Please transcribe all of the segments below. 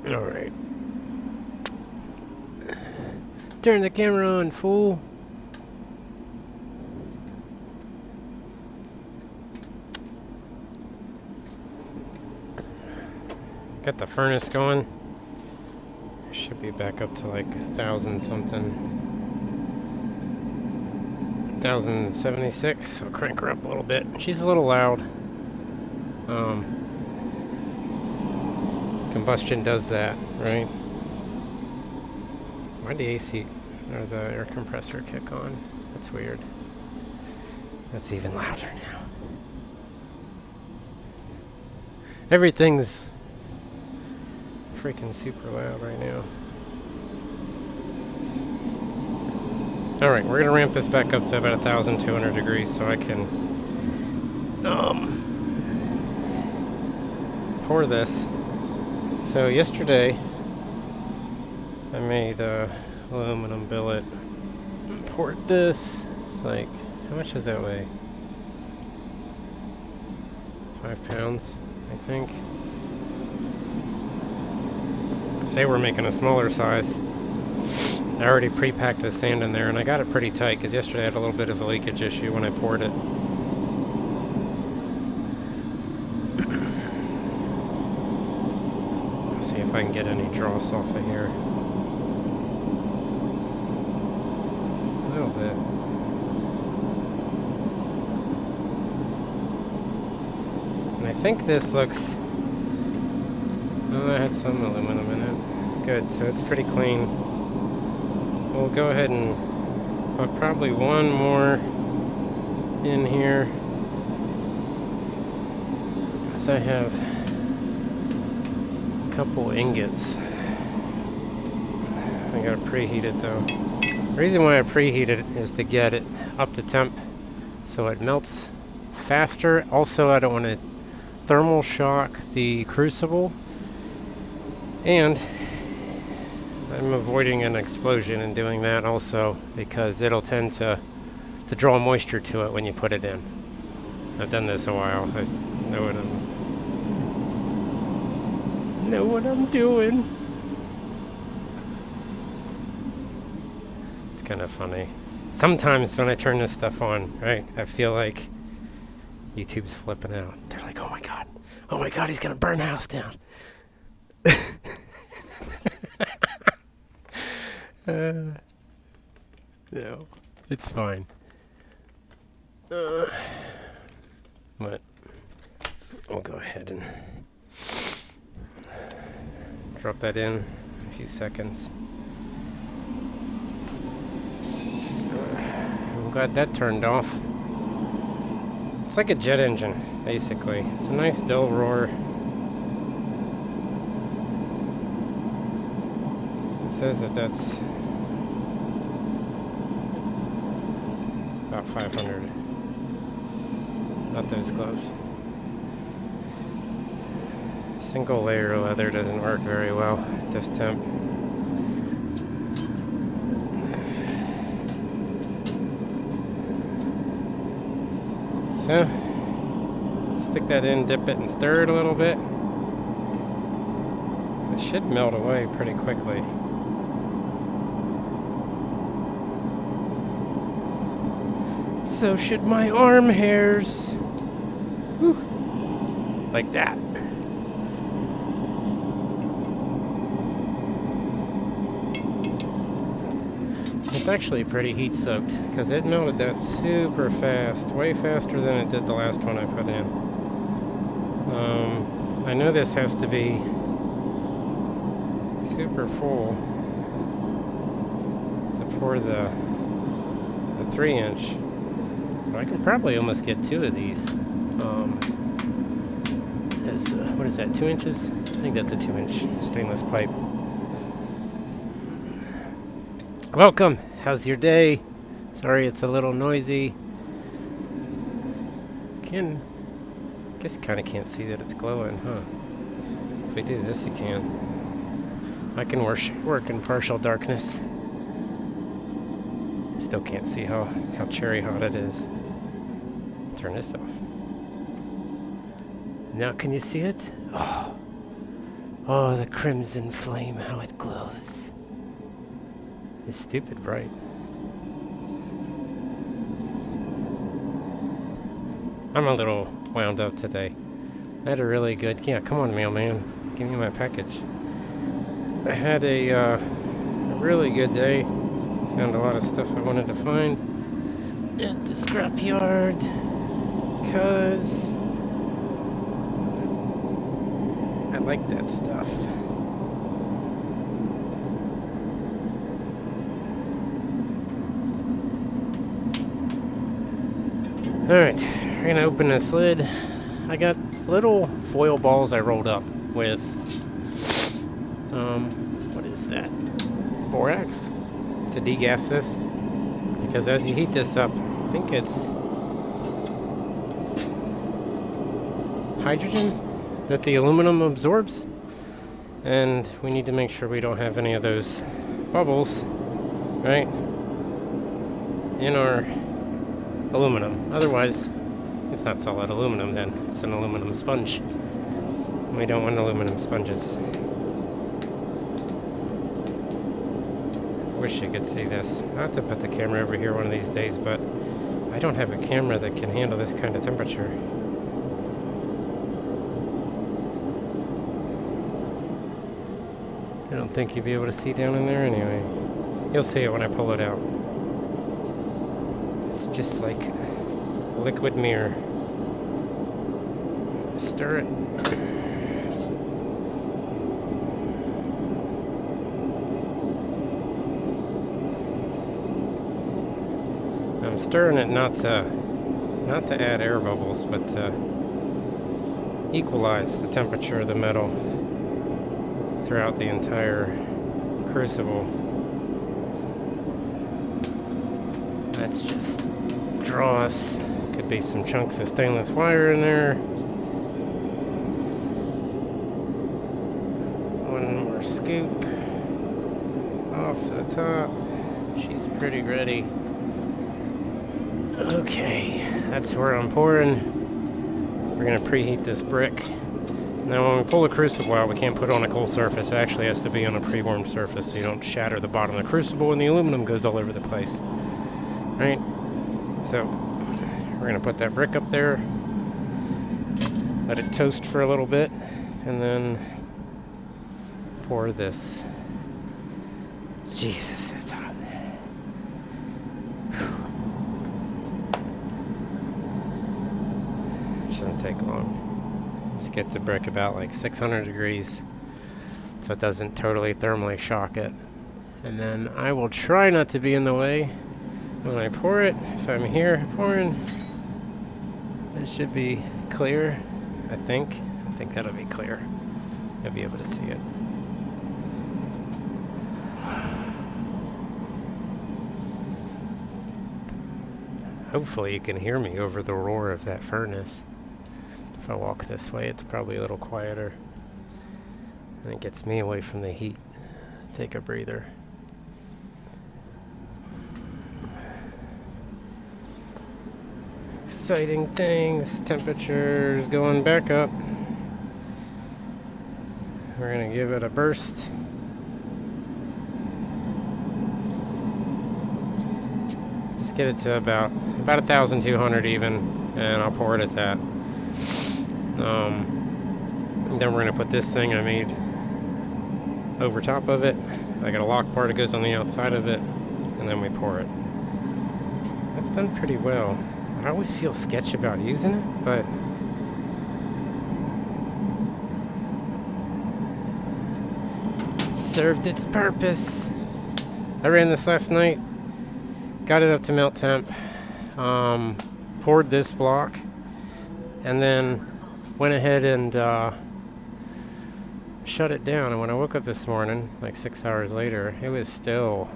Alright. Turn the camera on, fool. Got the furnace going. Should be back up to like 1,000 something. 1,076. So crank her up a little bit. She's a little loud. Combustion does that, right? Why'd the AC or the air compressor kick on? That's weird. That's even louder now. Everything's freaking super loud right now. Alright, we're gonna ramp this back up to about 1,200 degrees so I can pour this. So yesterday I made aluminum billet. Poured this. It's like, how much does that weigh? 5 pounds, I think. If they were making a smaller size, I already pre-packed the sand in there, and I got it pretty tight because yesterday I had a little bit of a leakage issue when I poured it. Let's see if I can get any dross off of here. A little bit. And I think this looks... Oh, I had some aluminum in it. Good, so it's pretty clean. We'll go ahead and put probably one more in here, as I have a couple ingots. I gotta preheat it though. The reason why I preheat it is to get it up to temp so it melts faster. Also, I don't want to thermal shock the crucible, and I'm avoiding an explosion in doing that also because it'll tend to draw moisture to it when you put it in. I've done this a while. I know what I'm doing. It's kind of funny. Sometimes when I turn this stuff on, right, I feel like YouTube's flipping out. They're like, oh my god, he's gonna burn the house down. No, it's fine. But we'll go ahead and drop that in a few seconds. I'm glad that turned off. It's like a jet engine, basically. It's a nice dull roar. It says that that's about 500. Not those close. Single layer leather doesn't work very well at this temp. So, stick that in, dip it, and stir it a little bit. It should melt away pretty quickly. So should my arm hairs. Whew. Like that. It's actually pretty heat soaked because it melted that super fast, way faster than it did the last one I put in. I know this has to be super full to pour the 3-inch. I can probably almost get 2 of these. What is that, 2 inches? I think that's a 2-inch stainless pipe. Welcome. How's your day? Sorry it's a little noisy. Guess you kind of can't see that it's glowing, huh? If I do this, you can. I can work in partial darkness. Still can't see how cherry hot it is. Turn this off. Now can you see it? Oh, Oh, the crimson flame, how it glows. It's stupid bright. I'm a little wound up today. I had a really good... Yeah, come on, mailman. Give me my package. I had a really good day. Found a lot of stuff I wanted to find at the scrapyard. Because I like that stuff. Alright, we're gonna open this lid. I got little foil balls I rolled up with, what is that? Borax to degas this. Because as you heat this up, I think it's hydrogen that the aluminum absorbs. And we need to make sure we don't have any of those bubbles, right, in our aluminum. Otherwise, it's not solid aluminum then. It's an aluminum sponge. We don't want aluminum sponges. Wish you could see this. I'll have to put the camera over here one of these days, but I don't have a camera that can handle this kind of temperature. I don't think you'll be able to see down in there anyway. You'll see it when I pull it out. It's just like liquid mirror. Stir it. I'm stirring it not to add air bubbles, but to equalize the temperature of the metal throughout the entire crucible. That's just dross. Could be some chunks of stainless wire in there. One more scoop off the top. She's pretty ready. Okay, that's where I'm pouring. We're gonna preheat this brick. Now when we pull the crucible out, we can't put it on a cold surface. It actually has to be on a pre-warmed surface so you don't shatter the bottom of the crucible and the aluminum goes all over the place. Right? So, we're going to put that brick up there, let it toast for a little bit, and then pour this. Jesus, that's hot. Shouldn't take long. Just get the brick about like 600 degrees so it doesn't totally thermally shock it. And then I will try not to be in the way when I pour it. If I'm here pouring, it should be clear, I think. I think that'll be clear. You'll be able to see it. Hopefully you can hear me over the roar of that furnace. If I walk this way, it's probably a little quieter. And it gets me away from the heat. Take a breather. Exciting things. Temperature's going back up. We're gonna give it a burst. Just get it to about 1,200 even, and I'll pour it at that. Then we're gonna put this thing I made over top of it. I got a lock bar that goes on the outside of it, and then we pour it. That's done pretty well. I always feel sketchy about using it, but it served its purpose. I ran this last night, got it up to melt temp, poured this block, and then went ahead and shut it down. And when I woke up this morning, like 6 hours later, it was still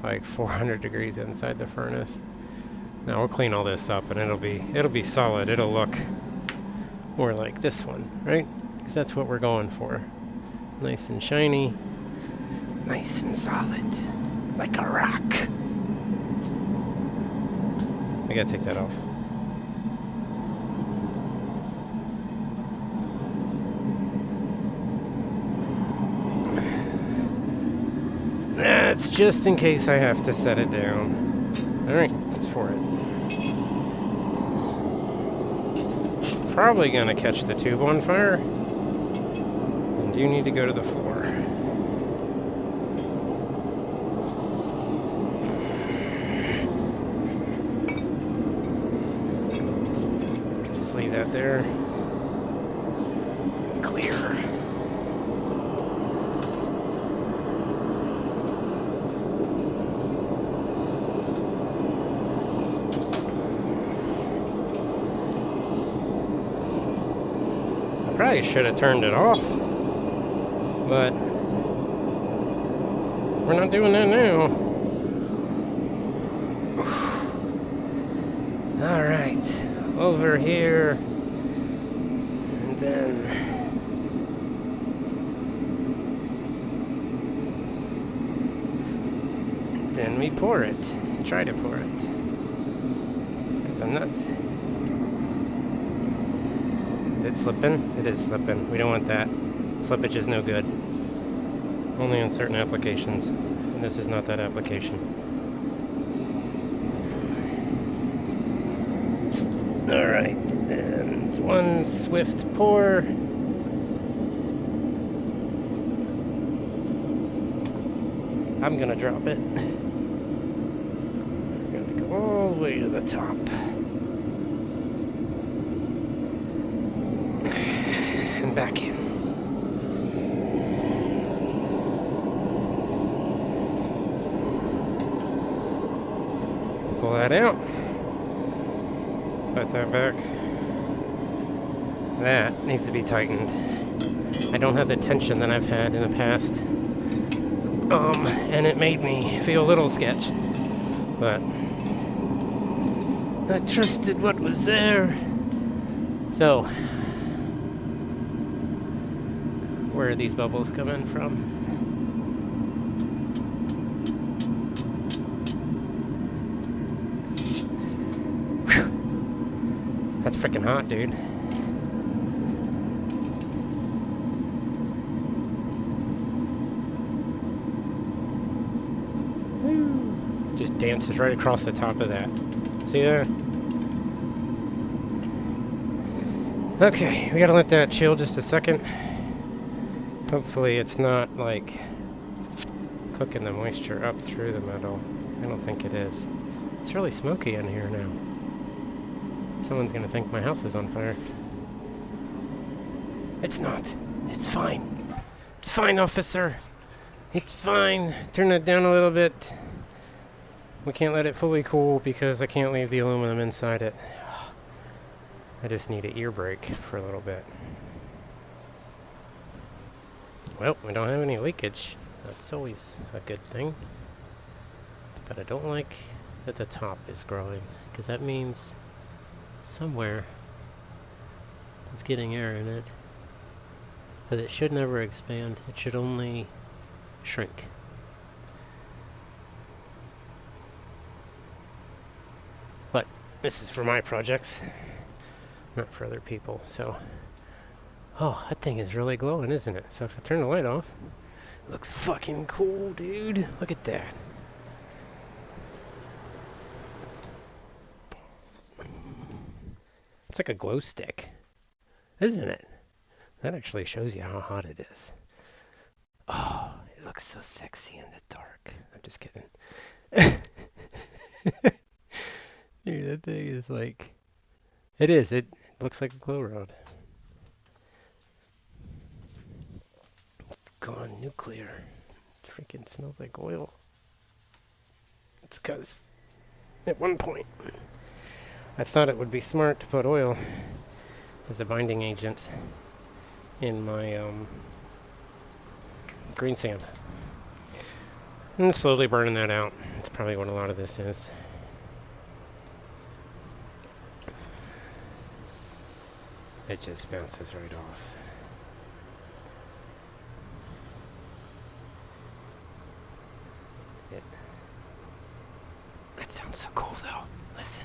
like 400 degrees inside the furnace. Now we'll clean all this up and it'll be solid. It'll look more like this one, right? Because that's what we're going for. Nice and shiny, nice and solid, like a rock. I gotta take that off. That's just in case I have to set it down. Alright, let's pour it. Probably gonna catch the tube on fire. And you need to go to the floor. Just leave that there. Clear. Probably should have turned it off, but we're not doing that now. All right, over here, and then we pour it. Try to pour it, because I'm not. Is it slipping? It is slipping. We don't want that. Slippage is no good. Only on certain applications. And this is not that application. Alright, and one swift pour. I'm gonna drop it. I'm gonna go all the way to the top. And back in. Pull that out. Put that back. That needs to be tightened. I don't have the tension that I've had in the past. And it made me feel a little sketch. But I trusted what was there. So, where are these bubbles coming from? Whew. That's freaking hot, dude. Just dances right across the top of that. See that? Okay, we gotta let that chill just a second. Hopefully it's not like cooking the moisture up through the metal. I don't think it is. It's really smoky in here now. Someone's gonna think my house is on fire. It's not. It's fine. It's fine, officer. It's fine. Turn it down a little bit. We can't let it fully cool because I can't leave the aluminum inside it. I just need an ear brake for a little bit. Well, we don't have any leakage. That's always a good thing. But I don't like that the top is growing, because that means somewhere it's getting air in it. But it should never expand. It should only shrink. But this is for my projects, not for other people, so... Oh, that thing is really glowing, isn't it? So if I turn the light off, it looks fucking cool, dude. Look at that. It's like a glow stick, isn't it? That actually shows you how hot it is. Oh, it looks so sexy in the dark. I'm just kidding. Dude, that thing is like... It is. It looks like a glow rod. It's gone nuclear. It freaking smells like oil. It's because at one point I thought it would be smart to put oil as a binding agent in my green sand. And slowly burning that out. That's probably what a lot of this is. It just bounces right off. That sounds so cool though. Listen.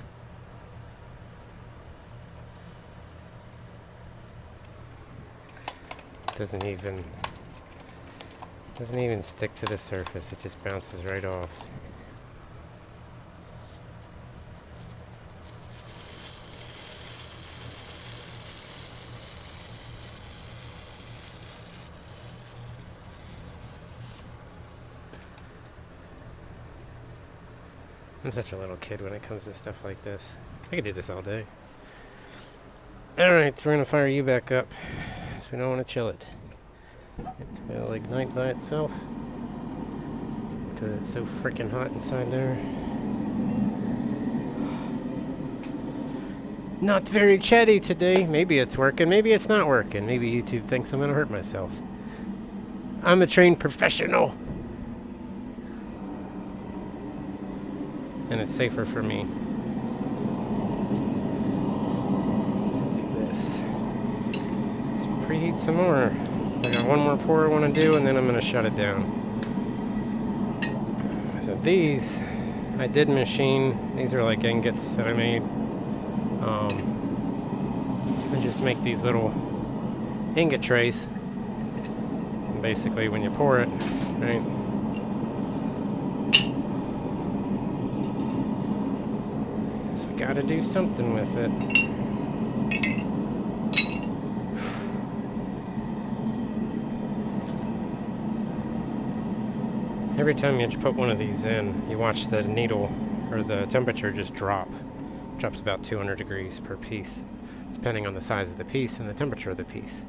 Doesn't even Doesn't even stick to the surface, it just bounces right off. I'm such a little kid when it comes to stuff like this. I could do this all day. Alright, so we're going to fire you back up. So we don't want to chill it. It will ignite by itself. Because it's so freaking hot inside there. Not very chatty today. Maybe it's working, maybe it's not working. Maybe YouTube thinks I'm going to hurt myself. I'm a trained professional. And it's safer for me. Let's do this. Let's preheat some more. I got one more pour I want to do, and then I'm going to shut it down. So these, I did machine. These are like ingots that I made. I just make these little ingot trays. And basically, when you pour it, right? Gotta do something with it. Every time you put one of these in, you watch the needle or the temperature just drop. It drops about 200 degrees per piece, depending on the size of the piece and the temperature of the piece.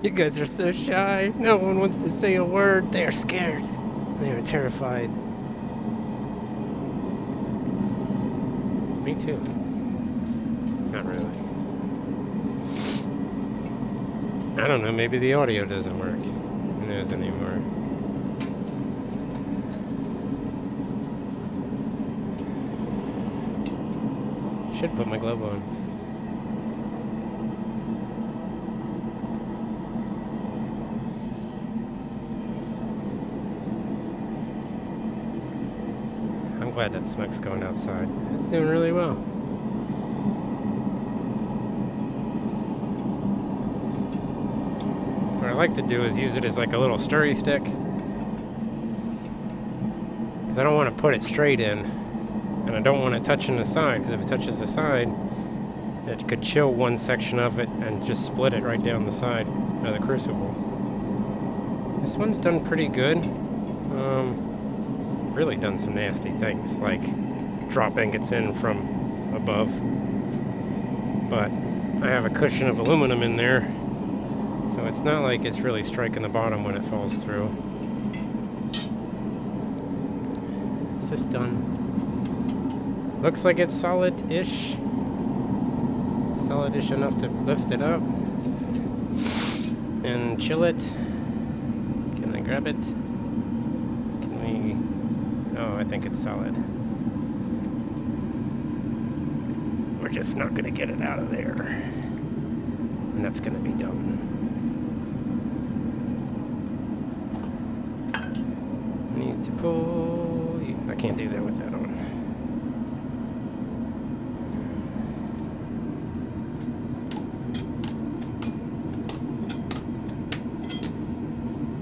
You guys are so shy. No one wants to say a word. They are scared. They are terrified. Me too. Not really. I don't know, maybe the audio doesn't work. Who knows anymore? Should put my glove on. I'm glad that smoke's going outside. It's doing really well. What I like to do is use it as like a little stirry stick. Because I don't want to put it straight in. And I don't want it touching the side, because if it touches the side, it could chill one section of it and just split it right down the side of the crucible. This one's done pretty good. Really done some nasty things, like drop ingots in from above. But I have a cushion of aluminum in there, so it's not like it's really striking the bottom when it falls through. Is this done? Looks like it's solid-ish. Solid-ish enough to lift it up and chill it. Can I grab it? Oh, I think it's solid. We're just not going to get it out of there. And that's going to be done. Need to pull. I can't do that with that on.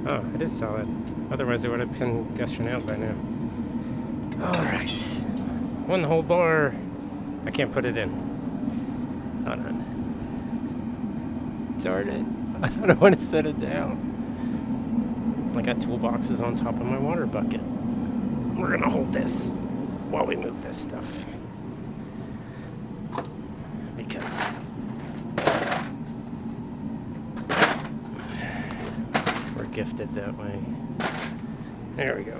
Oh, it is solid. Otherwise, it would have been gushing out by now. Alright. 1 whole bar. I can't put it in. Hold on. Darn it. I don't want to set it down. I got toolboxes on top of my water bucket. We're going to hold this while we move this stuff. Because we're gifted that way. There we go.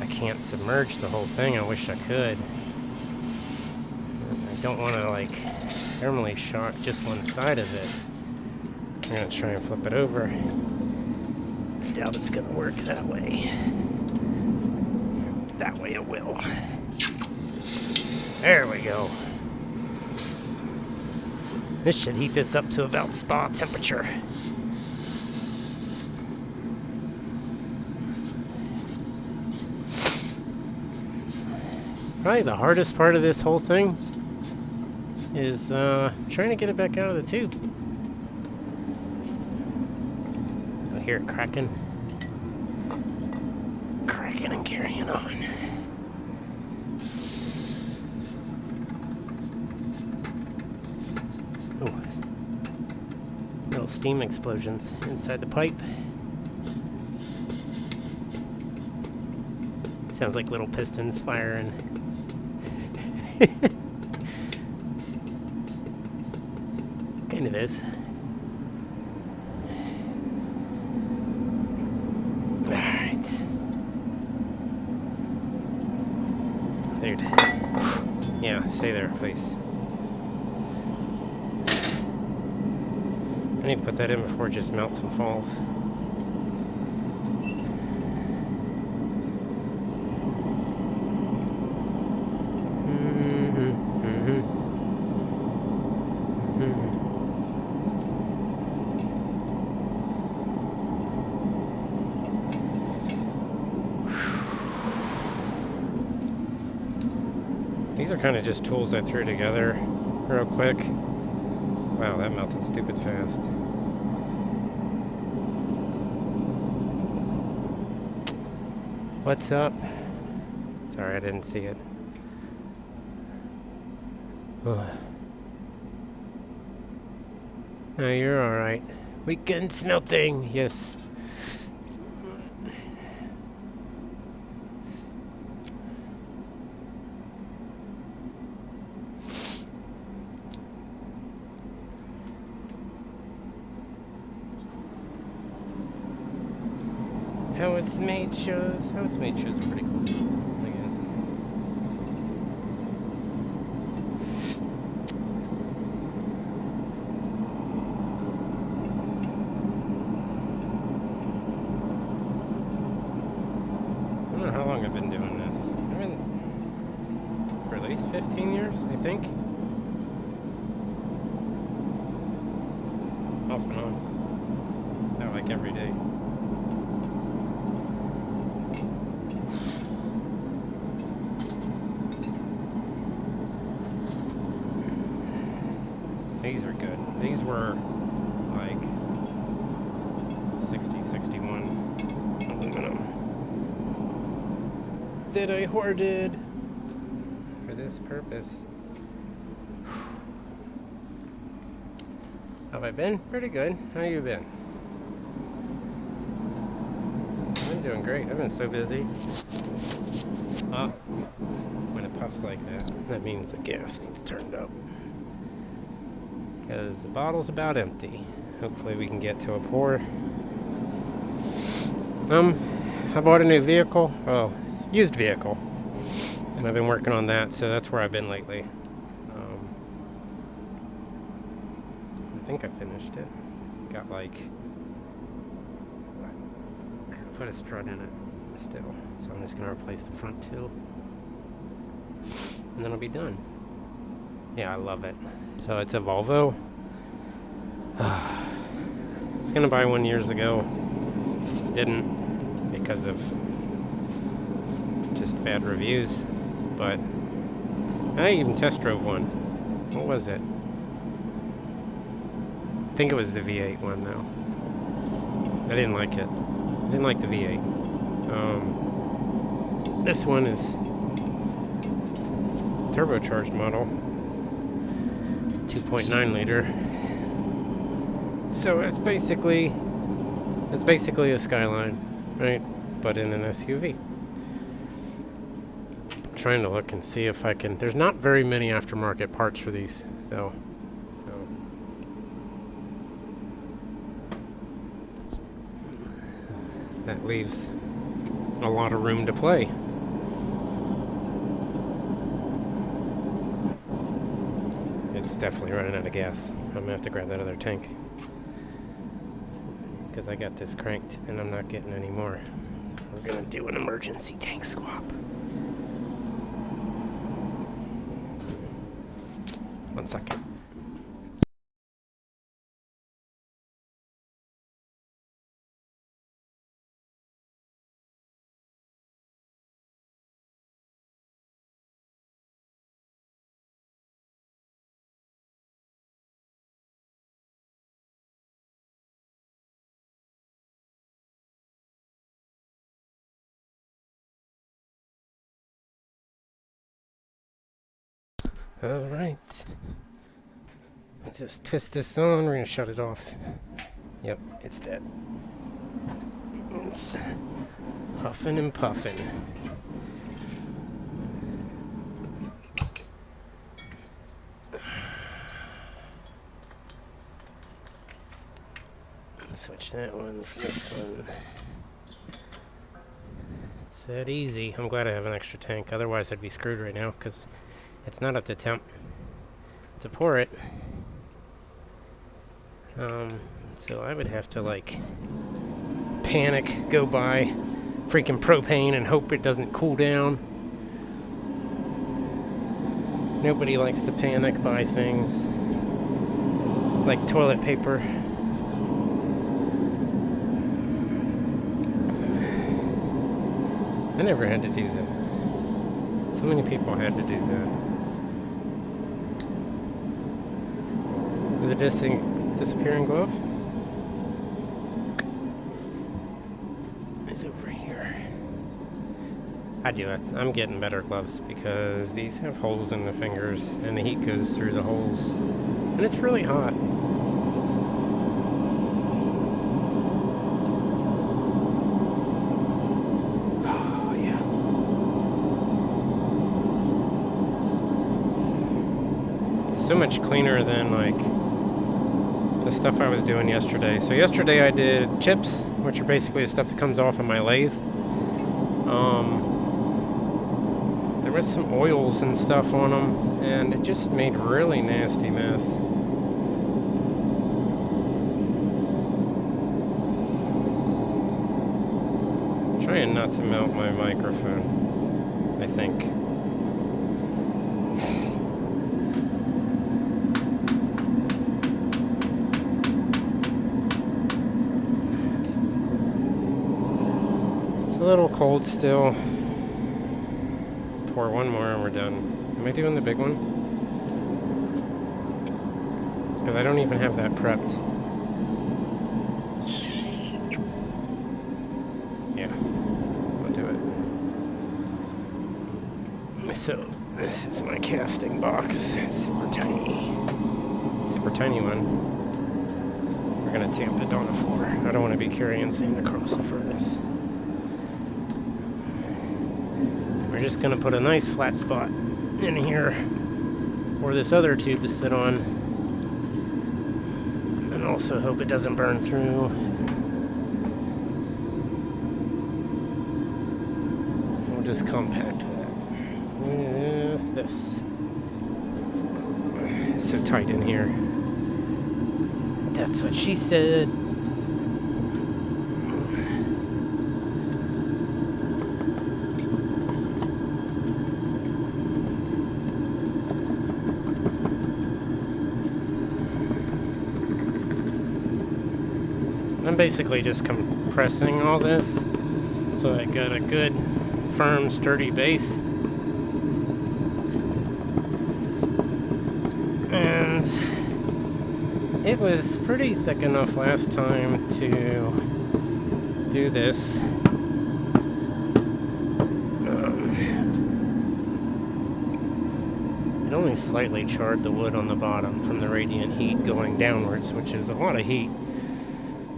I can't submerge the whole thing. I wish I could. I don't want to like thermally shock just one side of it. I'm going to try and flip it over. I doubt it's going to work that way. That way it will. There we go. This should heat this up to about spa temperature. Probably the hardest part of this whole thing is trying to get it back out of the tube. I hear it cracking. Cracking and carrying on. Ooh. Little steam explosions inside the pipe. Sounds like little pistons firing. Kind of is. Alright. Dude. Yeah, stay there, please. I need to put that in before it just melts and falls. These are kind of just tools I threw together real quick. Wow, that melted stupid fast. What's up? Sorry, I didn't see it. Oh. No, you're alright. Weekend smelting, yes. How it's made shows are pretty cool, I guess. I don't know how long I've been doing this. I've been for at least 15 years, I think. Off and on. Not like every day. These are good. These were like 60, 61 aluminum that I hoarded for this purpose. How have I been? Pretty good. How you been? I've been doing great. I've been so busy. When it puffs like that, that means the gas needs turned up. Because the bottle's about empty. Hopefully we can get to a pour. I bought a new vehicle. Oh, used vehicle. And I've been working on that, so that's where I've been lately. I think I finished it. Got like... I put a strut in it still. So I'm just going to replace the front two. And then I'll be done. Yeah, I love it. So it's a Volvo. I was gonna buy one years ago. Didn't because of just bad reviews. But I even test drove one. What was it? I think it was the V8 one though. I didn't like it. I didn't like the V8. This one is turbocharged model. 2.9 liter. So it's basically a Skyline, right? But in an SUV. I'm trying to look and see if I can. There's not very many aftermarket parts for these, though. So that leaves a lot of room to play. It's definitely running out of gas. I'm gonna have to grab that other tank. Because I got this cranked and I'm not getting any more. We're gonna do an emergency tank swap. One second. Alright. Just twist this on, we're gonna shut it off. Yep, it's dead. It's huffing and puffing. Switch that one for this one. It's that easy. I'm glad I have an extra tank, otherwise I'd be screwed right now because it's not up to temp to pour it. So I would have to like panic, go buy freaking propane and hope it doesn't cool down. Nobody likes to panic buy things like toilet paper. I never had to do that. So many people had to do that. The disappearing glove is over here. I do it. I'm getting better gloves because these have holes in the fingers and the heat goes through the holes. And it's really hot. Oh, yeah. So much cleaner than like the stuff I was doing yesterday. So yesterday I did chips, which are basically the stuff that comes off of my lathe. There was some oils and stuff on them, and it just made a really nasty mess. Trying not to melt my microphone, I think. It's a little cold still. Pour one more and we're done. Am I doing the big one? Because I don't even have that prepped. Yeah, I'll do it. So, this is my casting box. It's super tiny. Super tiny one. We're going to tamp it on the floor. I don't want to be carrying sand across the furnace. We're just going to put a nice flat spot in here for this other tube to sit on, and also hope it doesn't burn through. We'll just compact that with this. It's so tight in here. That's what she said. I'm basically just compressing all this so I got a good, firm, sturdy base. And it was pretty thick enough last time to do this. It only slightly charred the wood on the bottom from the radiant heat going downwards, which is a lot of heat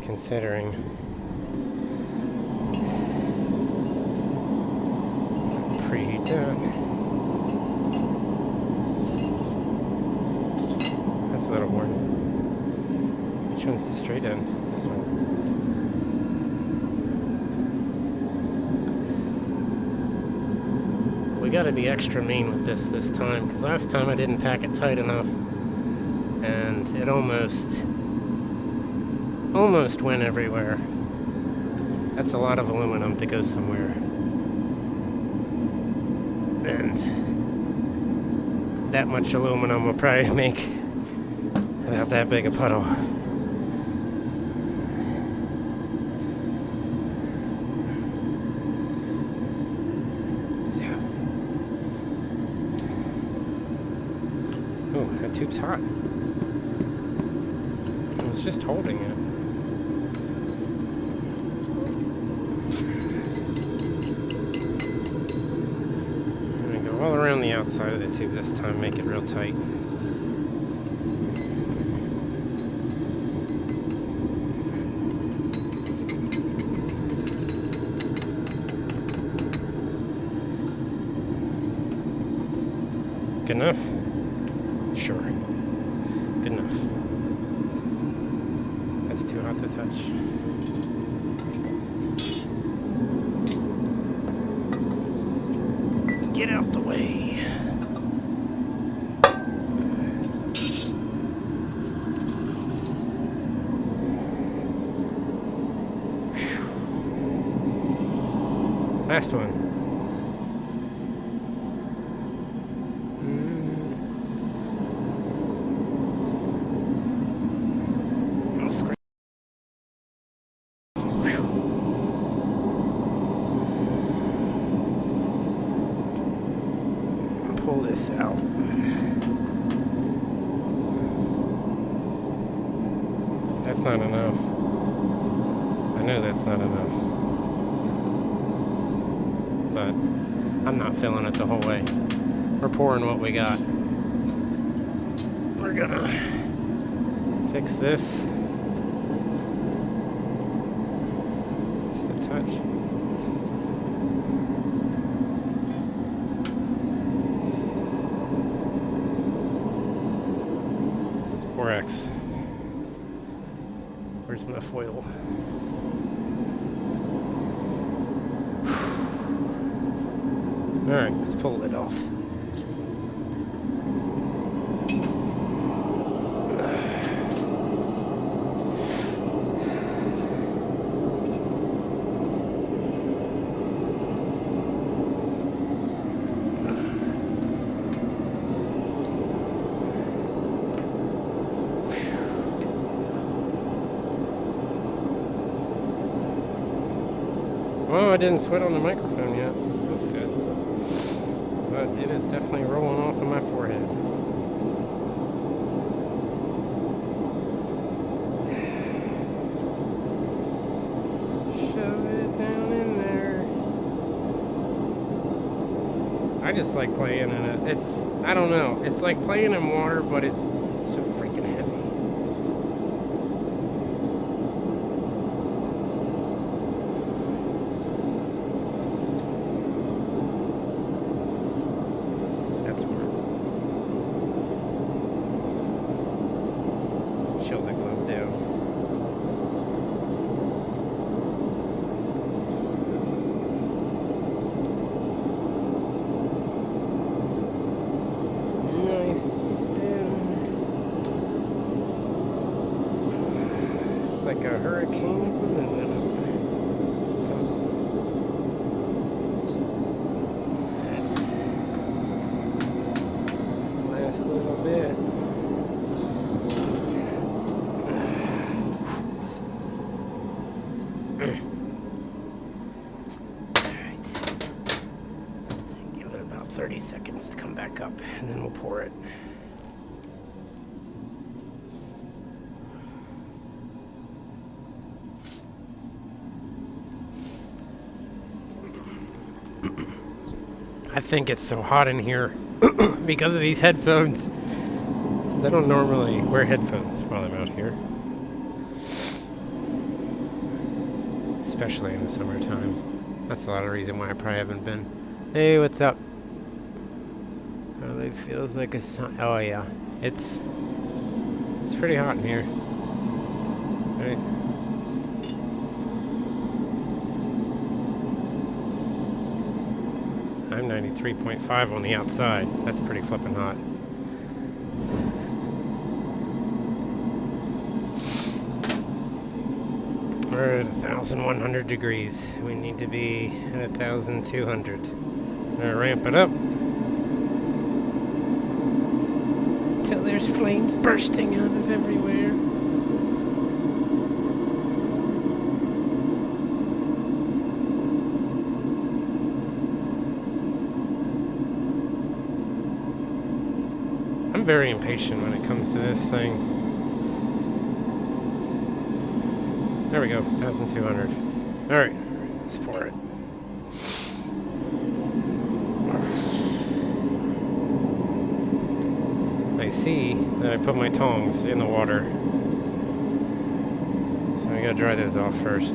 considering. Preheat that. That's a little warm. Which one's the straight end? This one. We gotta be extra mean with this time, because last time I didn't pack it tight enough and it almost went everywhere. That's a lot of aluminum to go somewhere. And that much aluminum will probably make about that big a puddle. Yeah. Oh, that tube's hot. I was just holding it. all around the outside of the tube this time, make it real tight. Good enough? Sure. Good enough. That's too hot to touch. Get out the way. Last one. Pull this out. That's not enough. I know that's not enough. But I'm not filling it the whole way. We're pouring what we got. We're gonna fix this. Just a touch. 4X. Where's my foil? Alright, let's pull it off. Well, I didn't sweat on the microphone yet. That's good. But it is definitely rolling off of my forehead. Shove it down in there. I just like playing in it. I don't know. It's like playing in water, but it's so freaking heavy. Chill the glove down. Nice spin. It's like a hurricane balloon. That's last little bit. Alright. Give it about 30 seconds to come back up, and then we'll pour it. I think it's so hot in here because of these headphones. I don't normally wear headphones while I'm out here. Especially in the summertime. That's a lot of reason why I probably haven't been. Hey, what's up? Probably feels like a sun. Oh yeah, it's pretty hot in here. Right. I'm 93.5 on the outside. That's pretty flippin' hot. We're at 1,100 degrees. We need to be at 1,200. Gonna ramp it up till there's flames bursting out of everywhere. I'm very impatient when it comes to this thing. There we go, 1,200. Alright, let's pour it. see that I put my tongs in the water. So I gotta dry those off first.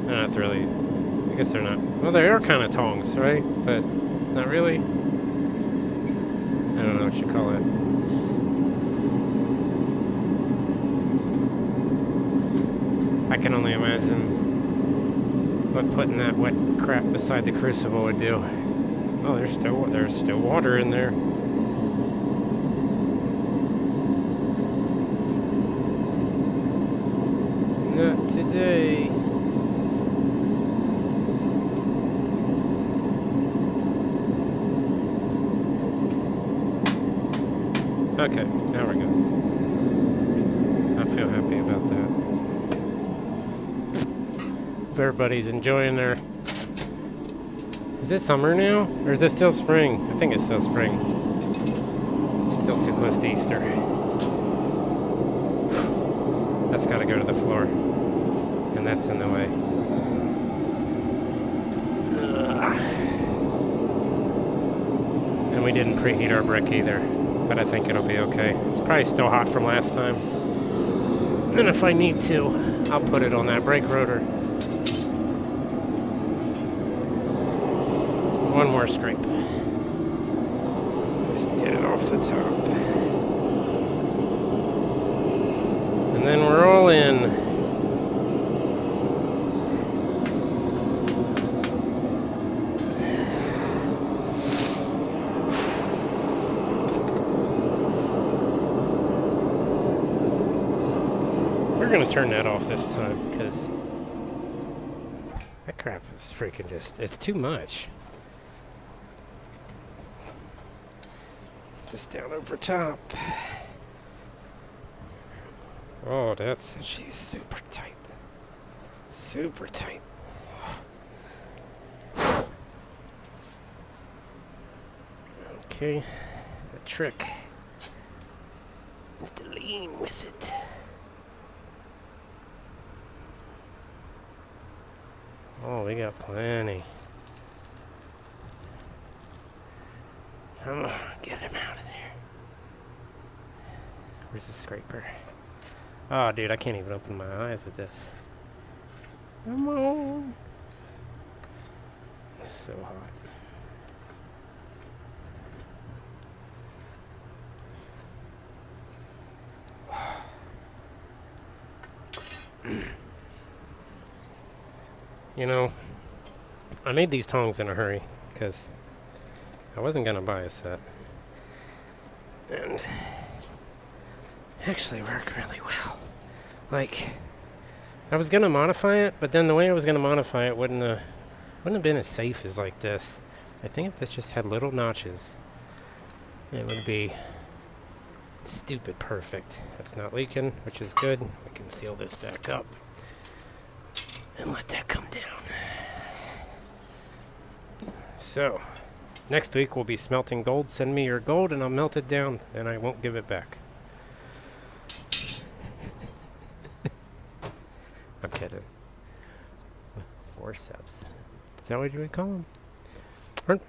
They're not really, I guess they're not, well, they are kind of tongs, right? But not really. I don't know what you call it. I can only imagine what putting that wet crap beside the crucible would do. Oh, there's still water in there. Not today. Okay, now we're good. I feel happy about that. If everybody's enjoying their... Is it summer now? Or is it still spring? I think it's still spring. Still too close to Easter. That's gotta go to the floor. And that's in the way. Ugh. And we didn't preheat our brick either. But I think it'll be okay. It's probably still hot from last time. And if I need to, I'll put it on that brake rotor. One more scrape. Just get it off the top. And then we're all in. We're gonna turn that off this time because that crap is freaking it's too much. Just down over top. Oh, she's super tight. Super tight. Okay, the trick is to lean with it. Oh, we got plenty. Come on, get him out of there. Where's the scraper? Oh, dude, I can't even open my eyes with this. Come on. It's so hot. You know, I made these tongs in a hurry because I wasn't going to buy a set. And actually work really well. Like, I was going to modify it, but then the way I was going to modify it wouldn't have been as safe as like this. I think if this just had little notches, it would be stupid perfect. It's not leaking, which is good. We can seal this back up and let that come down. So, next week we'll be smelting gold. Send me your gold and I'll melt it down and I won't give it back. I'm kidding. Forceps. Is that what you would call them? Or,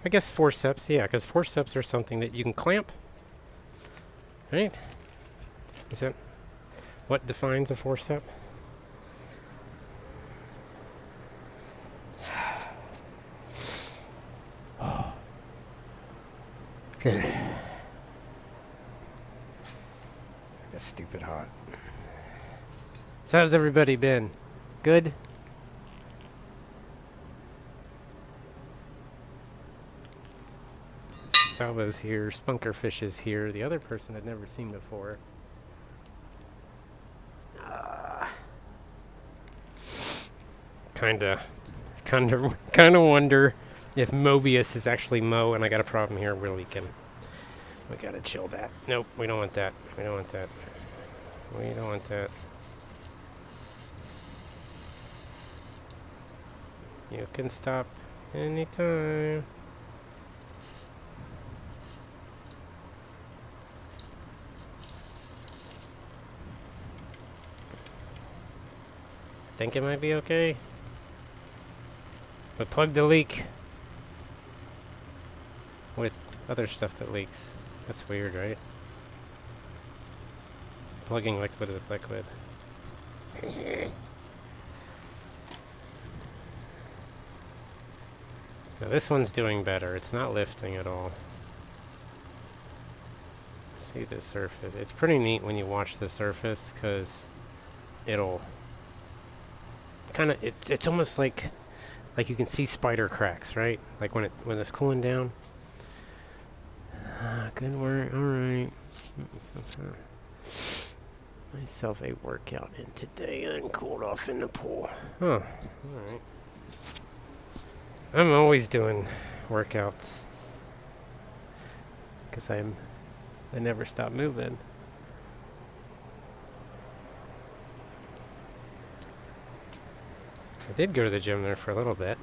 I guess forceps, yeah, because forceps are something that you can clamp. Right? Is that what defines a forcep? Good. That's stupid hot. So how's everybody been? Good? Salvo's here, Spunkerfish is here, the other person I'd never seen before. Kinda wonder if Mobius is actually Mo, and I got a problem here, we're leaking. We gotta chill that. Nope, we don't want that. We don't want that. We don't want that. You can stop anytime. Think it might be okay. But plug the leak. with other stuff that leaks. That's weird, right? Plugging liquid with liquid. Now this one's doing better. It's not lifting at all. See the surface. It's pretty neat when you watch the surface because it'll kind of it's almost like you can see spider cracks, right? Like when it's cooling down. Good work. All right. Myself a workout in today and cooled off in the pool. Huh. All right. I'm always doing workouts because I never stop moving. I did go to the gym there for a little bit.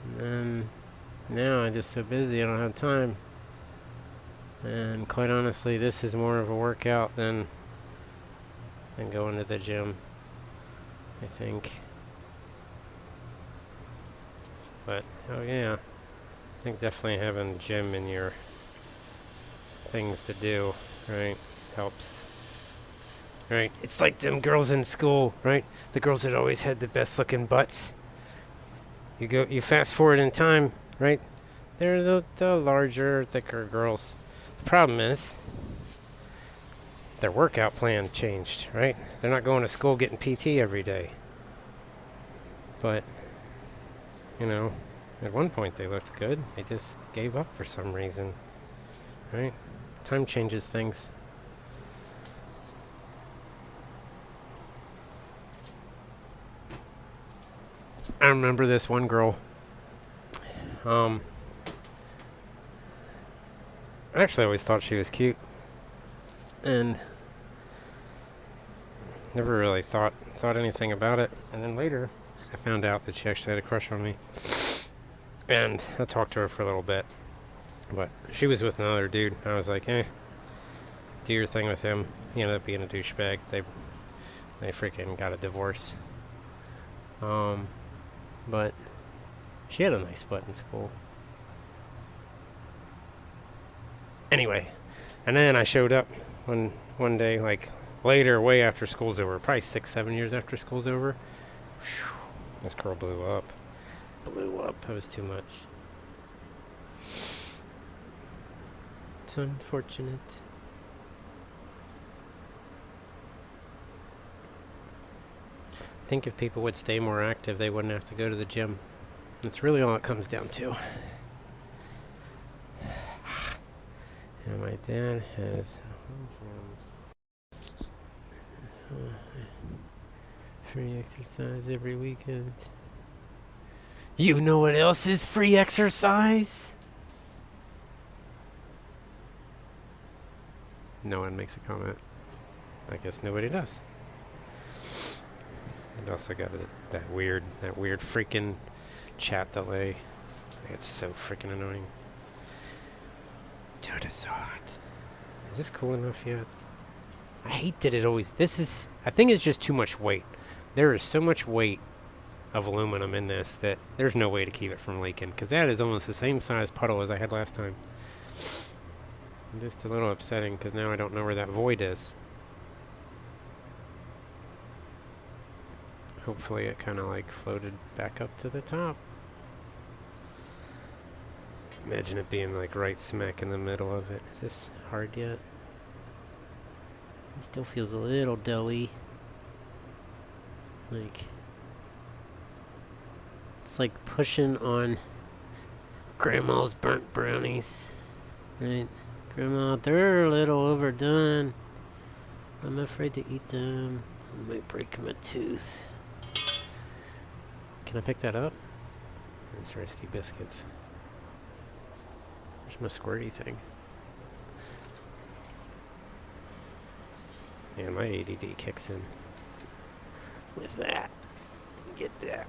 And then now I'm just so busy I don't have time. And quite honestly, this is more of a workout than going to the gym, I think. But, oh yeah, I think definitely having gym in your things to do, right, helps. Right, it's like them girls in school, right? The girls that always had the best looking butts. You fast forward in time, right? They're the larger, thicker girls. The problem is their workout plan changed, right? They're not going to school getting PT every day. But, you know, at one point they looked good. They just gave up for some reason, right? Time changes things. I remember this one girl. I actually always thought she was cute, and never really thought anything about it. And then later, I found out that she actually had a crush on me, and I talked to her for a little bit. But she was with another dude. I was like, do your thing with him. He ended up being a douchebag. They freaking got a divorce. But she had a nice butt in school. Anyway, and then I showed up one day, like later, way after school's over, probably 6-7 years after school's over. Whew, this girl blew up. It was too much. It's unfortunate. I think if people would stay more active, they wouldn't have to go to the gym. That's really all it comes down to. And my dad has free exercise every weekend. You know what else is free exercise? No one makes a comment. I guess nobody does. And also got that weird freaking chat delay. It's so freaking annoying. Dude, it's so hot. Is this cool enough yet? I hate that it always... I think it's just too much weight. There is so much weight of aluminum in this that there's no way to keep it from leaking. Because that is almost the same size puddle as I had last time. Just a little upsetting because now I don't know where that void is. Hopefully it kind of like floated back up to the top. Imagine it being like right smack in the middle of it. Is this hard yet? It still feels a little doughy. Like it's like pushing on Grandma's burnt brownies. Right? Grandma, they're a little overdone. I'm afraid to eat them. I might break my tooth. Can I pick that up? It's risky biscuits. There's my squirty thing. Yeah, my ADD kicks in with that. Get that.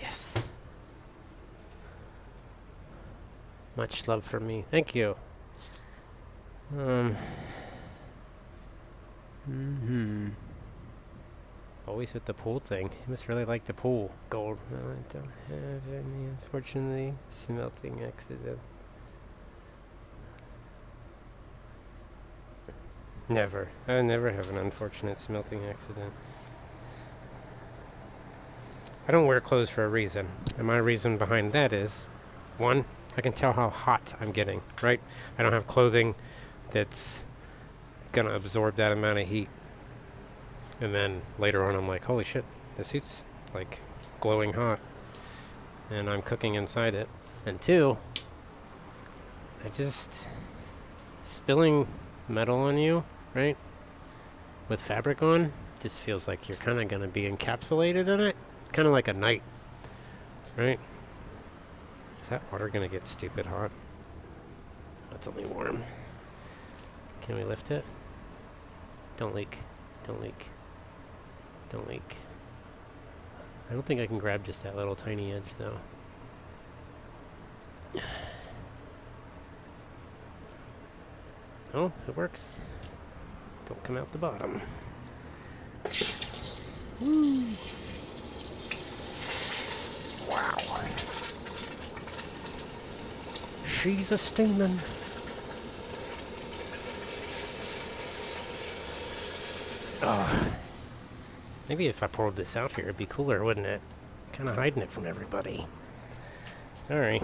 Yes. Much love for me. Thank you. Always with the pool thing. He must really like the pool. Gold. No, I don't have any, unfortunately. Smelting accident. Never. I never have an unfortunate smelting accident. I don't wear clothes for a reason. And my reason behind that is, one, I can tell how hot I'm getting, right? I don't have clothing that's gonna absorb that amount of heat. And then later on I'm like, holy shit, the suit's like glowing hot. And I'm cooking inside it. And two, spilling metal on you, right? With fabric on, just feels like you're kind of gonna be encapsulated in it. Kind of like a night, right? Is that water gonna get stupid hot? It's only warm. Can we lift it? Don't leak. Don't leak. Don't leak. I don't think I can grab just that little tiny edge though. Oh, it works. Don't come out the bottom. Woo. Wow. She's a steamin'. Oh. Maybe if I poured this out here, it'd be cooler, wouldn't it? Kind of hiding it from everybody. Sorry.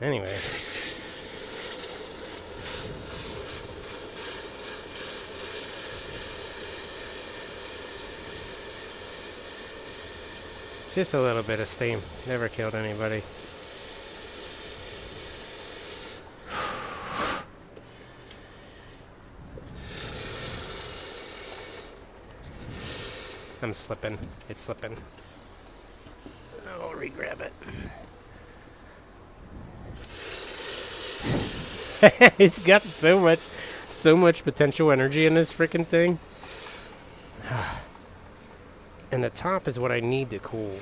Anyway. Just a little bit of steam. Never killed anybody. I'm slipping. It's slipping. I'll re-grab it. It's got so much potential energy in this freaking thing. And the top is what I need to cool.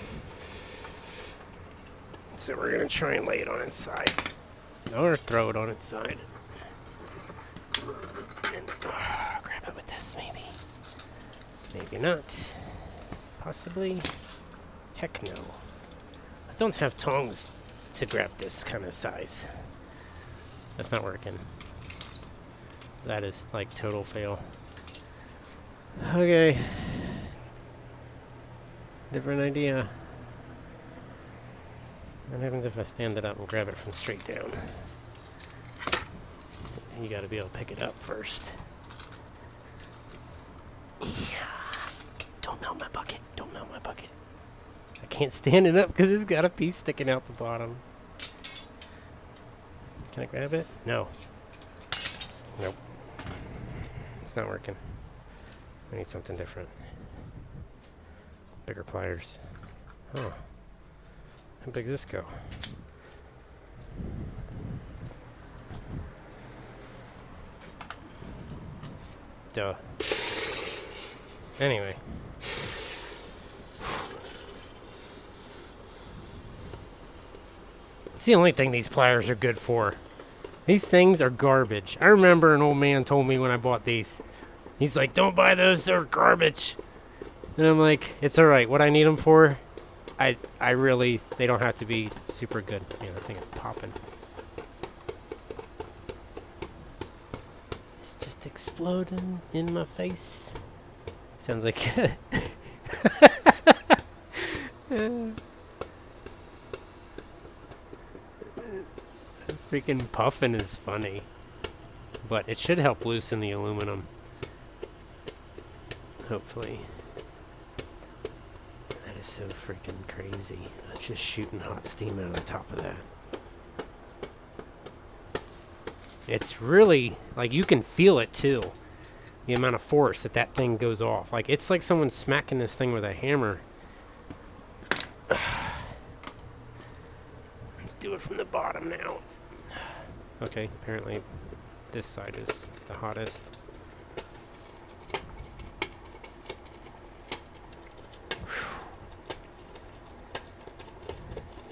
So we're gonna try and lay it on its side. Or throw it on its side. And grab it with this, maybe. Maybe not. Possibly. Heck no. I don't have tongs to grab this kind of size. That's not working. That is like total fail. Okay. Different idea. What happens if I stand it up and grab it from straight down? You gotta be able to pick it up first. Yeah. Don't melt my bucket. Don't melt my bucket. I can't stand it up because it's got a piece sticking out the bottom. Can I grab it? No. Nope. It's not working. I need something different. Bigger pliers. Oh. How big does this go? Duh. Anyway. It's the only thing these pliers are good for. These things are garbage. I remember an old man told me when I bought these. He's like, don't buy those, they're garbage. And I'm like, it's alright. What I need them for, I really, they don't have to be super good. Man, that thing is popping. It's just exploding in my face. Sounds like... Freaking puffing is funny. But it should help loosen the aluminum. Hopefully. That is so freaking crazy. It's just shooting hot steam out of the top of that. It's really, like, you can feel it too. The amount of force that thing goes off. Like, it's like someone smacking this thing with a hammer. Let's do it from the bottom now. Okay, apparently this side is the hottest.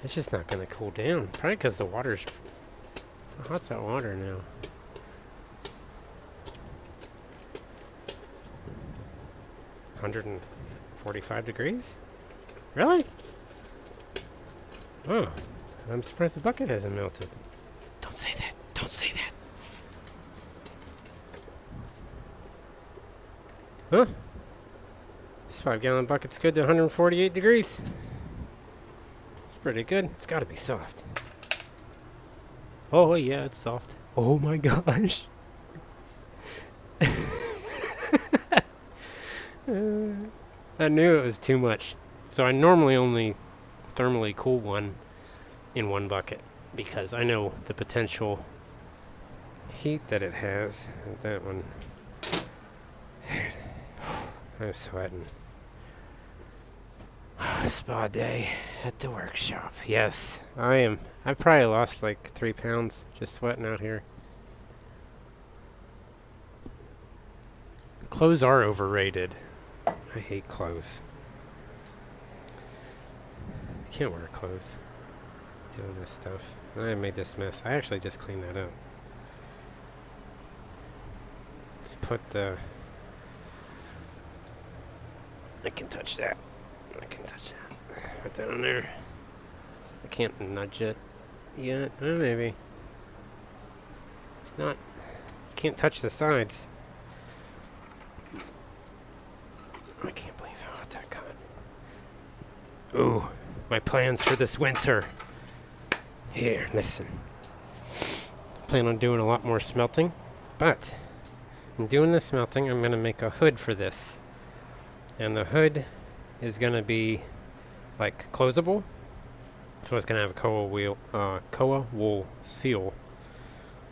It's just not going to cool down. Probably because the water's... How hot's that water now? 145 degrees? Really? Oh, I'm surprised the bucket hasn't melted. Don't say that. Don't say that. Huh? This 5-gallon bucket's good to 148 degrees. It's pretty good. It's got to be soft. Oh, yeah, it's soft. Oh my gosh. I knew it was too much. So I normally only thermally cool one in one bucket because I know the potential heat that it has. That one. I'm sweating. Spa day at the workshop. Yes, I am. I probably lost like 3 pounds just sweating out here. Clothes are overrated. I hate clothes. I can't wear clothes doing this stuff. I made this mess. I actually just cleaned that up. Let's put the... I can touch that. I can touch that. Put that on there. I can't nudge it yet. Oh, maybe. It's not... You can't touch the sides. I can't believe how hot that got. Ooh, my plans for this winter. Here, listen. I plan on doing a lot more smelting, but in doing the smelting, I'm going to make a hood for this. And the hood is going to be like closable. So it's going to have a koa wool seal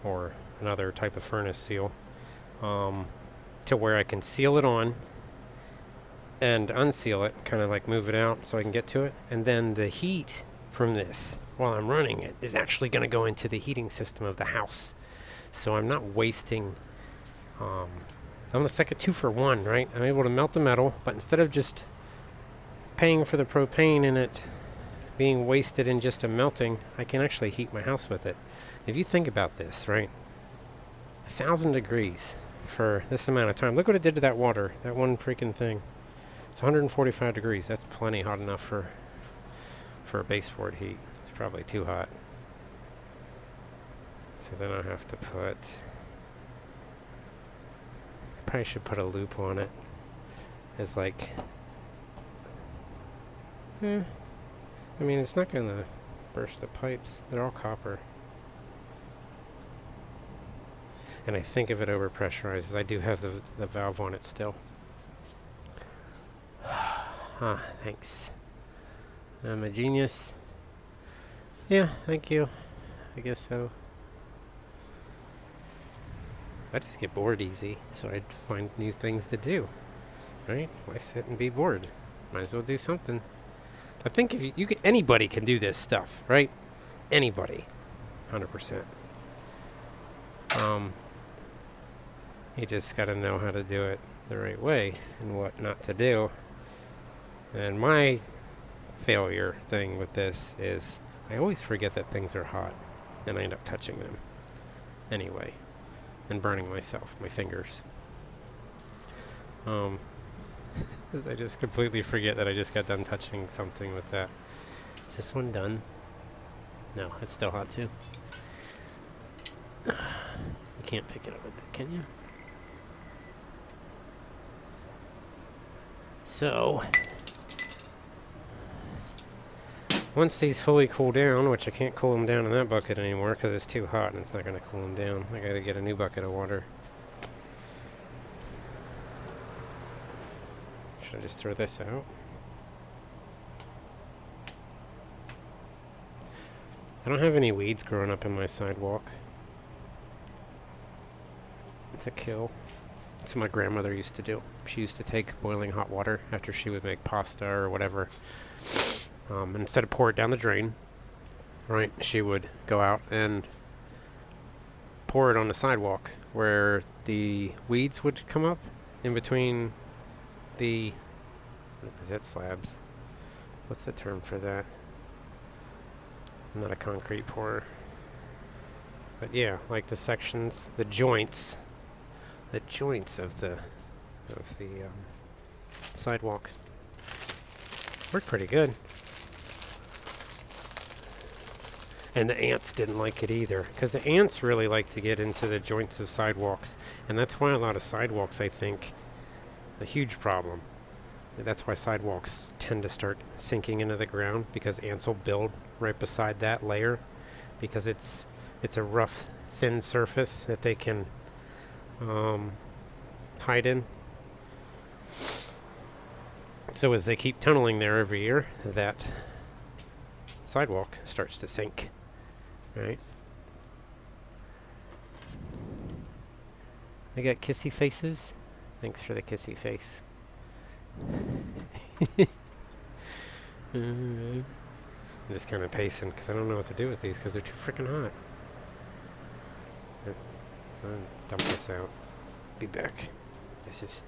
or another type of furnace seal to where I can seal it on and unseal it, kind of like move it out so I can get to it. And then the heat from this, while I'm running it, is actually going to go into the heating system of the house. So I'm not wasting, almost like a 2-for-1, right? I'm able to melt the metal, but instead of just paying for the propane and it being wasted in just a melting, I can actually heat my house with it. If you think about this, right? 1,000 degrees for this amount of time. Look what it did to that water, that one freaking thing. It's 145 degrees. That's plenty hot enough for a baseboard heat. It's probably too hot. So then I have to put... I probably should put a loop on it. As like... I mean, it's not going to burst the pipes. They're all copper. And I think if it overpressurizes, I do have the valve on it still. Ah, thanks. I'm a genius. Yeah, thank you. I guess so. I just get bored easy, so I'd find new things to do. Right? Why sit and be bored? Might as well do something. I think if you could, anybody can do this stuff, right? Anybody. 100%. You just gotta know how to do it the right way and what not to do. And my failure thing with this is I always forget that things are hot and I end up touching them anyway and burning myself, my fingers. Because I just completely forget that I just got done touching something with that. Is this one done? No, it's still hot too. You can't pick it up with that, can you? So, once these fully cool down, which I can't cool them down in that bucket anymore because it's too hot and it's not going to cool them down. I got to get a new bucket of water. Should I just throw this out? I don't have any weeds growing up in my sidewalk. It's a kill. That's what my grandmother used to do. She used to take boiling hot water after she would make pasta or whatever. And instead of pour it down the drain, right, she would go out and pour it on the sidewalk where the weeds would come up in between the, is that slabs? What's the term for that? I'm not a concrete pourer. But yeah, like the sections, the joints of the sidewalk. Worked pretty good. And the ants didn't like it either, because the ants really like to get into the joints of sidewalks, and that's why a lot of sidewalks, I think, a huge problem. That's why sidewalks tend to start sinking into the ground, because ants will build right beside that layer, because it's a rough, thin surface that they can hide in. So as they keep tunneling there every year, that sidewalk starts to sink. Right? I got kissy faces. Thanks for the kissy face. I'm just kind of pacing because I don't know what to do with these because they're too freaking hot. I'll dump this out. Be back. This is...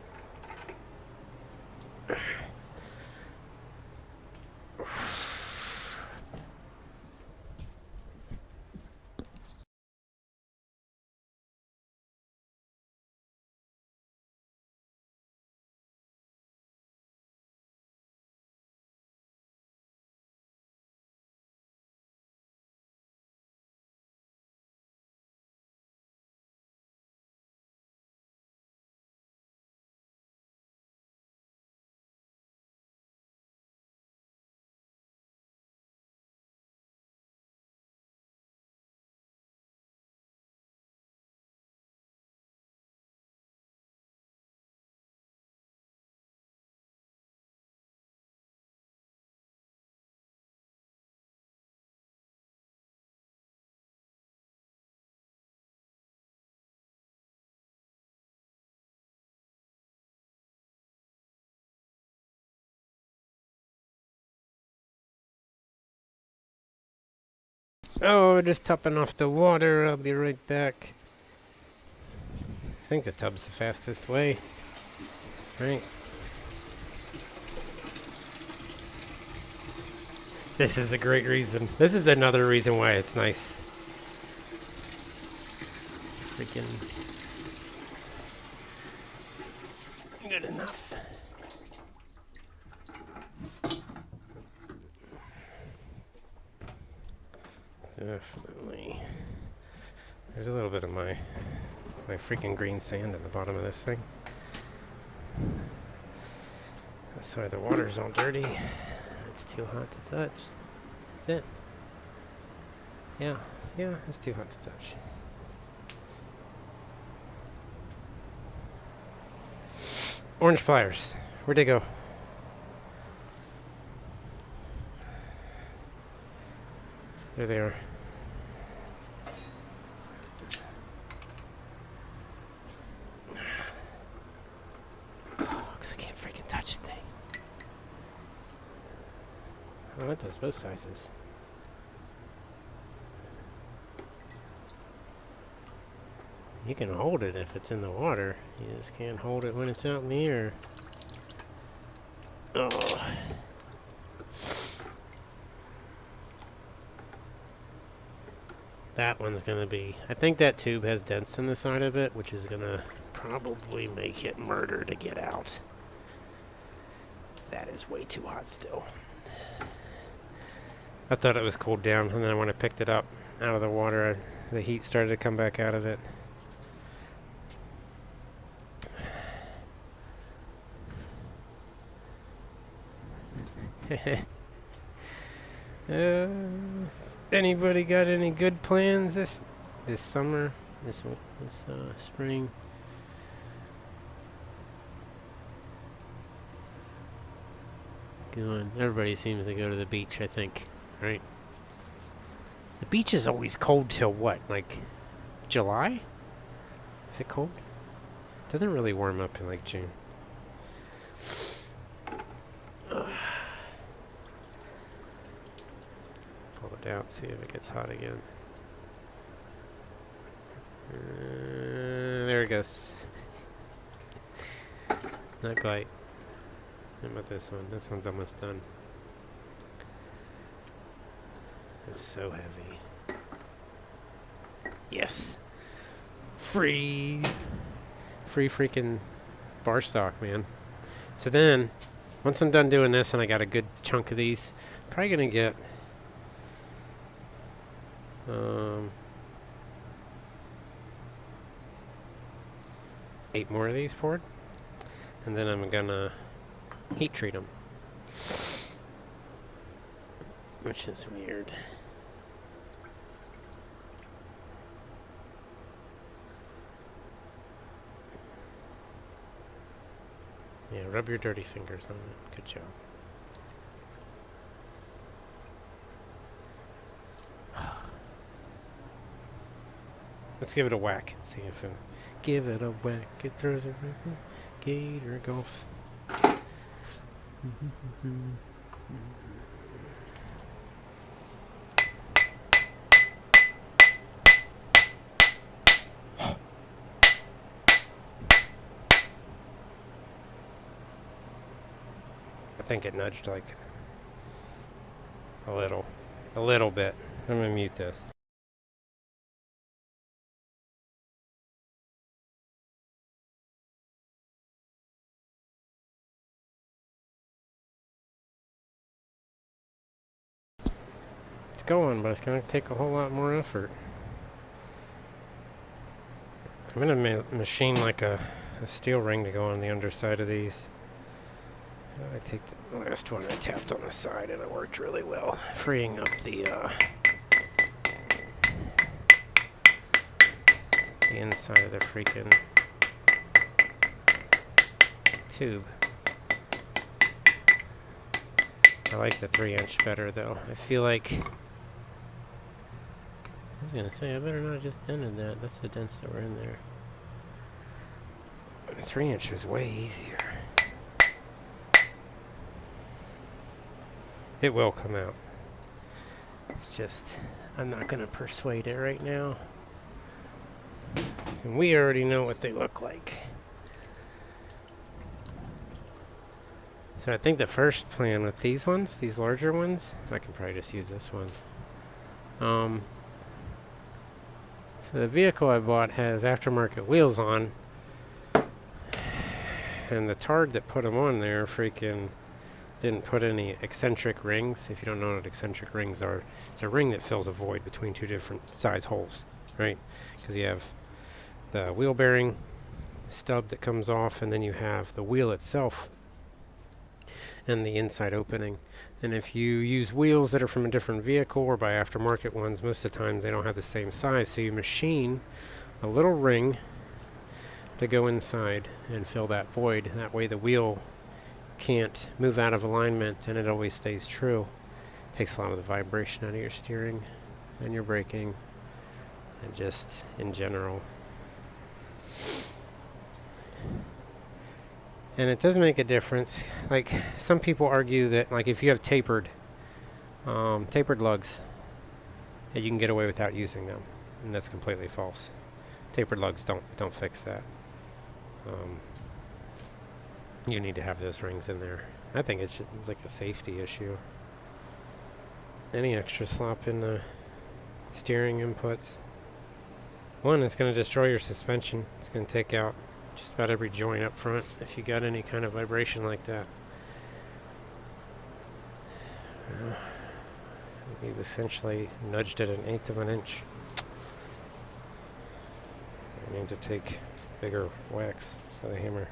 Oh, just topping off the water. I'll be right back. I think the tub's the fastest way. Right? This is a great reason. This is another reason why it's nice. Freaking good enough. Definitely. There's a little bit of my freaking green sand at the bottom of this thing. That's why the water's all dirty. It's too hot to touch. That's it. Yeah, it's too hot to touch. Orange pliers. Where'd they go? There they are. Oh, 'cause I can't freaking touch the thing. Oh, that does both sizes. You can hold it if it's in the water. You just can't hold it when it's out in the air. Oh. That one's gonna be... I think that tube has dents in the side of it, which is gonna probably make it murder to get out. That is way too hot still. I thought it was cooled down, and then when I picked it up out of the water, the heat started to come back out of it. Anybody got any good plans this summer, this spring? Good. Everybody seems to go to the beach, I think, right? The beach is always cold till what, like July? Is it cold? It doesn't really warm up in like June. Pull it out, see if it gets hot again. There it goes. Not quite. How about this one? This one's almost done. It's so heavy. Yes! Free freaking bar stock, man. So then, Once I'm done doing this and I got a good chunk of these, probably gonna get 8 more of these poured, and then I'm gonna heat treat them, which is weird. Yeah, rub your dirty fingers on it. Good job. Let's give it a whack and see if it... Give it a whack, it throws a river, gator golf. I think it nudged like a little bit. I'm gonna mute this. It's going, but it's gonna take a whole lot more effort. I'm gonna machine like a steel ring to go on the underside of these. I take the last one I tapped on the side and it worked really well, freeing up the inside of the freaking tube. I like the 3-inch better though. I feel like, I was gonna say, I better not just dented that. That's the dents that were in there. The 3-inch was way easier. It will come out. It's just, I'm not gonna persuade it right now. And we already know what they look like. So I think the first plan with these ones, these larger ones, I can probably just use this one. So the vehicle I bought has aftermarket wheels on, and the tard that put them on there freaking didn't put any eccentric rings. If you don't know what eccentric rings are, it's a ring that fills a void between two different size holes, right? Because you have the wheel bearing stub that comes off, and then you have the wheel itself and the inside opening. And if you use wheels that are from a different vehicle or by aftermarket ones, most of the time they don't have the same size, so you machine a little ring to go inside and fill that void. That way the wheel can't move out of alignment and it always stays true. Takes a lot of the vibration out of your steering and your braking and just in general. And it does make a difference. Like, some people argue that, like, if you have tapered lugs, that you can get away without using them, and that's completely false. Tapered lugs don't fix that. You need to have those rings in there. I think it's like a safety issue. Any extra slop in the steering inputs. One, it's going to destroy your suspension. It's going to take out just about every joint up front if you got any kind of vibration like that. We've essentially nudged it 1/8 of an inch. I need to take bigger whacks with a hammer.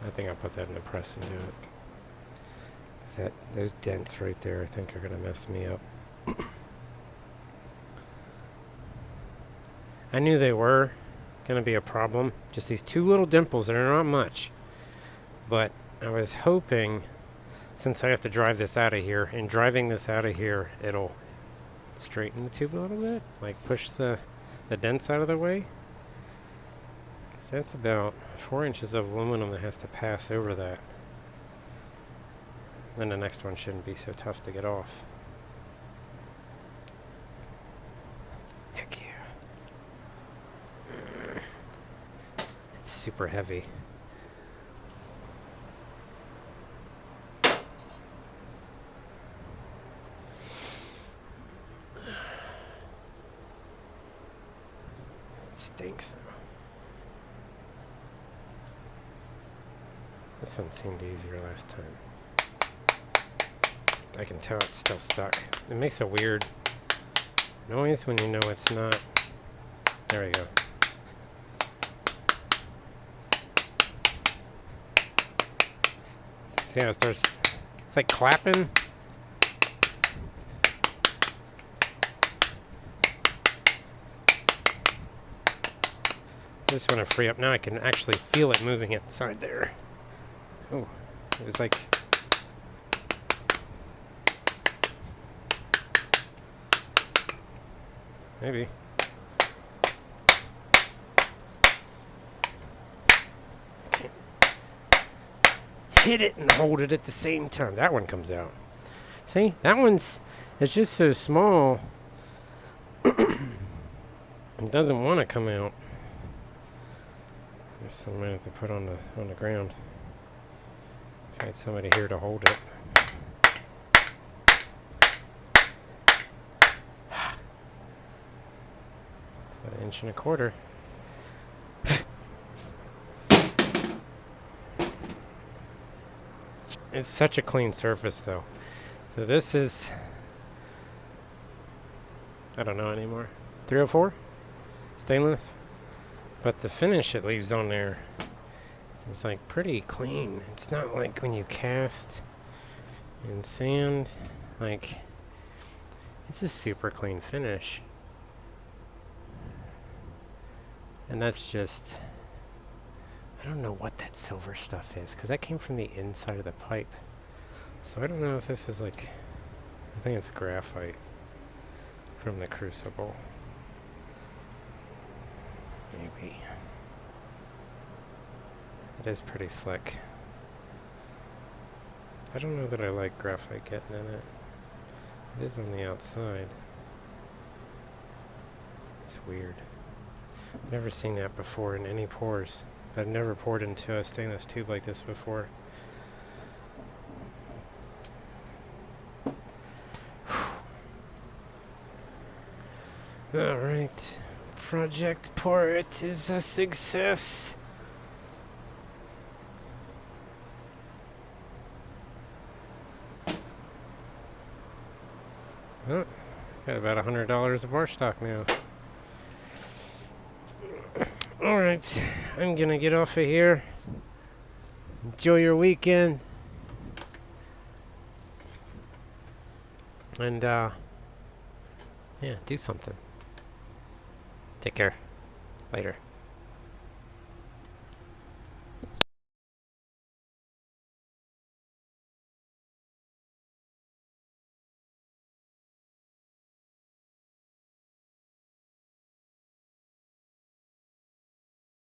I think I'll put that in the press and do it. Those dents right there I think are going to mess me up. I knew they were going to be a problem. Just these two little dimples that are not much. But I was hoping, since I have to drive this out of here, and driving this out of here, it'll straighten the tube a little bit. Like push the dents out of the way. That's about 4 inches of aluminum that has to pass over that. Then the next one shouldn't be so tough to get off. Heck yeah. It's super heavy. stinks. This one seemed easier last time. I can tell it's still stuck. It makes a weird noise when you know it's not. There we go. See how it starts? It's like clapping. I just want to free up. Now I can actually feel it moving inside there. Oh, it was like... Maybe. Okay. Hit it and hold it at the same time. That one comes out. See? That one's... It's just so small. It doesn't want to come out. I guess I might have to put on the ground. Find somebody here to hold it. About 1.25 inches. It's such a clean surface though. So this is, I don't know anymore, 304 stainless, but the finish it leaves on there is like pretty clean. It's not like when you cast in sand, like it's a super clean finish. And that's just, I don't know what that silver stuff is, because that came from the inside of the pipe. So I don't know if this was like, I think it's graphite from the crucible. Maybe. It is pretty slick. I don't know that I like graphite getting in it. It is on the outside. It's weird. I've never seen that before in any pours. I've never poured into a stainless tube like this before. Alright. Project Pour It is a success. Oh, got about $100 of bar stock now. Alright, I'm gonna get off of here. Enjoy your weekend. And, yeah, do something. Take care. Later.